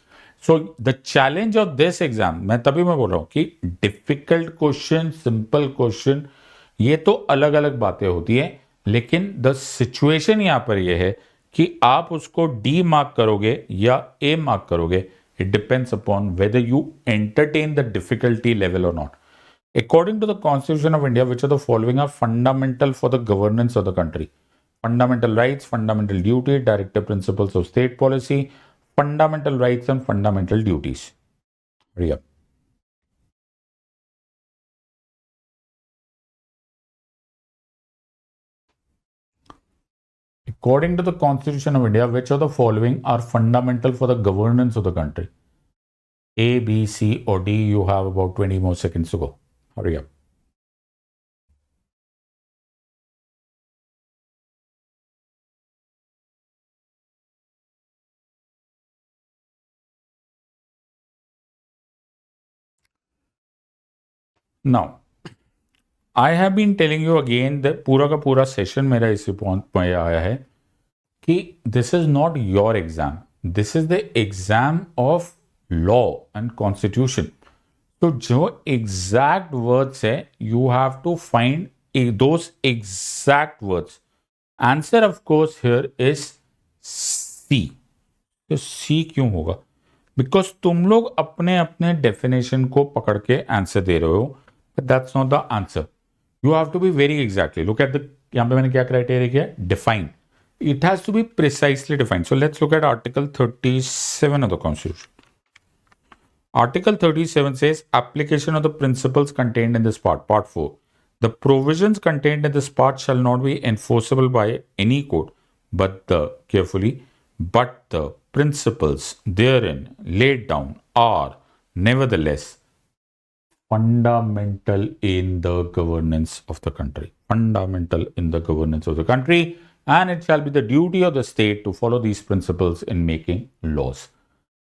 So the challenge of this exam, मैं तभी मैं बोल रहा हूं कि डिफिकल्ट क्वेश्चन, सिंपल क्वेश्चन, ये तो अलग अलग बातें होती है, लेकिन द सिचुएशन यहां पर यह है कि आप उसको डी मार्क करोगे या ए मार्क करोगे. It depends upon whether you entertain the difficulty level or not. According to the Constitution of India, which of the following are fundamental for the governance of the country? Fundamental rights, fundamental duty, directive principles of state policy, fundamental rights and fundamental duties. Hurry up. According to the Constitution of India, which of the following are fundamental for the governance of the country? A, B, C, or D? You have about 20 more seconds to go. Hurry up. Now, I have been telling you again, पूरा का पूरा session मेरा इसी point पे आया है कि this is not your exam, this is the exam of law and constitution. तो जो एग्जैक्ट वर्ड्स है, you have to find those exact words. Answer of course here is C. तो सी क्यों होगा? बिकॉज तुम लोग अपने अपने डेफिनेशन को पकड़ के आंसर दे रहे हो, but that's not the answer. You have to be very exactly. Look at the, यहाँ पे मैंने क्या criteria किया? Define. It has to be precisely defined. So let's look at Article 37 of the Constitution. Article 37 says application of the principles contained in this part, Part 4. The provisions contained in this part shall not be enforceable by any court, but the principles therein laid down are nevertheless fundamental in the governance of the country. Fundamental in the governance of the country, and it shall be the duty of the state to follow these principles in making laws.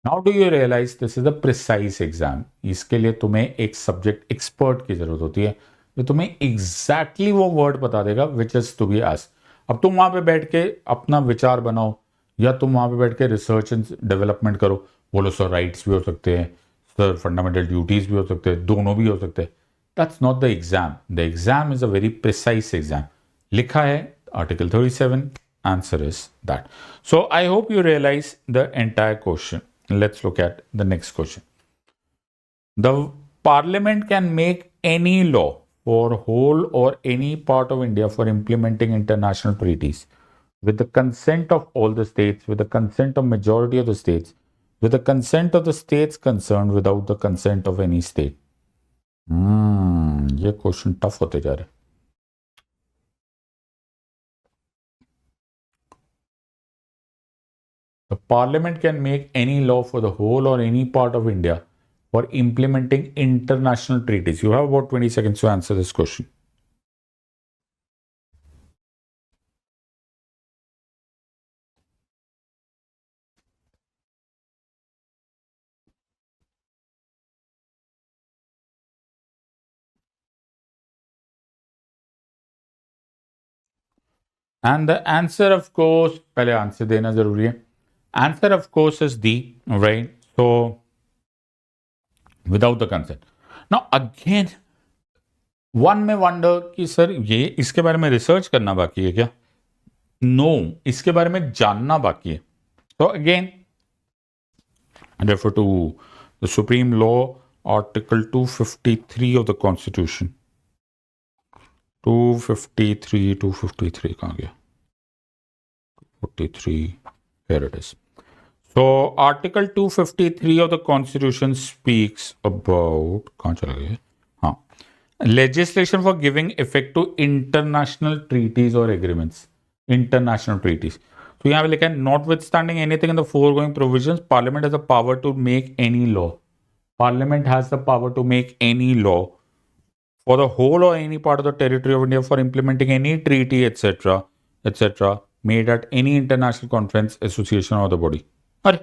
Now do you realize this is a precise exam? इसके लिए तुम्हें एक subject expert की जरूरत होती है जो तुम्हें exactly वो word बता देगा which is to be asked. अब तुम वहां पे बैठ के अपना विचार बनाओ या तुम वहां पे बैठ के रिसर्च एंड डेवलपमेंट करो, बोलो सर राइट्स भी हो सकते हैं, सर फंडामेंटल ड्यूटीज भी हो सकते हैं, दोनों भी हो सकते हैं. That's not the exam. The exam is a very precise exam. लिखा है article 37, answer is that. So I hope you realise the entire question. Let's look at the next question. The parliament can make any law for whole or any part of India for implementing international treaties with the consent of all the states, with the consent of majority of the states, with the consent of the states concerned, without the consent of any state. ये question tough होते जा रहे. The parliament can make any law for the whole or any part of India for implementing international treaties. You have about 20 seconds to answer this question. And the answer, of course, पहले answer देना जरूरी है. Answer, of course, is D, right? So, without the consent. Now, again, one may wonder कि sir ये इसके बारे में research करना बाकी है क्या? No, इसके बारे में जानना बाकी है. So, again, refer to the Supreme Law, Article 253 of the Constitution. 253 कहाँ गया? 43, here it is. So Article 253 of the Constitution speaks about, कहाँ चला गया? हाँ, legislation for giving effect to international treaties or agreements. International treaties. तो यहाँ पे लिखा है notwithstanding anything in the foregoing provisions, Parliament has the power to make any law. Parliament has the power to make any law for the whole or any part of the territory of India for implementing any treaty, etc., made at any international conference, association or the body. अरे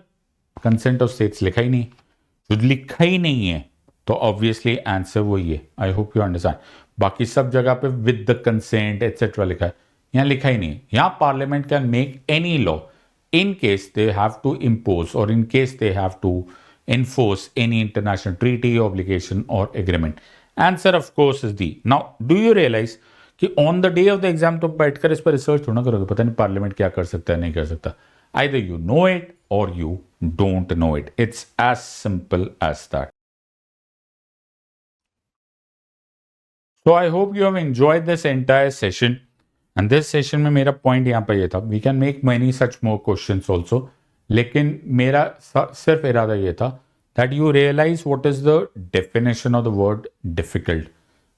consent of states लिखा ही नहीं, जो लिखा ही नहीं है तो obviously answer वही है. आई होप यू अंडरस्टैंड. बाकी सब जगह पे विद द कंसेंट एटसेट्रा लिखा है, यहाँ लिखा ही नहीं है. यहाँ parliament can make any law in case they have to impose or in case they have to enforce any international treaty, obligation or agreement. Answer of course is D. Now, do you realize कि on the day of the exam तुम बैठकर इस पर research थोड़ा करोगे, पता नहीं parliament क्या कर सकता है नहीं कर सकता. Either you know it or you don't know it. It's as simple as that. So I hope you have enjoyed this entire session. And this session में मेरा पॉइंट यहाँ पर ये था, we can make many such more questions also, लेकिन मेरा सिर्फ इरादा ये था that you realise what is the definition of the word difficult.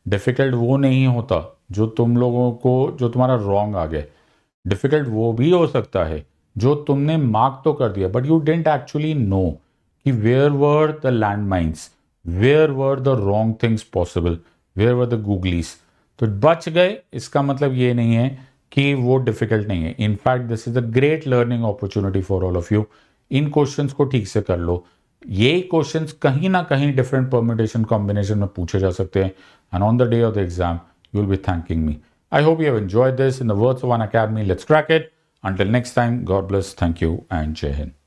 Difficult वो नहीं होता जो तुम लोगों को, जो तुम्हारा रॉन्ग आ गया. डिफिकल्ट वो भी हो सकता है जो तुमने मार्क तो कर दिया but you don't actually know कि where were the land mines, where were the wrong things possible, where were the googlies. तो बच गए, इसका मतलब ये नहीं है कि वो डिफिकल्ट नहीं है. In fact this is a great learning opportunity for all of you. In questions को ठीक से कर लो. ये क्वेश्चंस कहीं ना कहीं डिफरेंट परम्यूटेशन कॉम्बिनेशन में पूछे जा सकते हैं and on the day of the exam you will B thanking me. I hope you have enjoyed this. In the words of an academy, let's crack it. Until next time, God bless, thank you, and Jai Hind.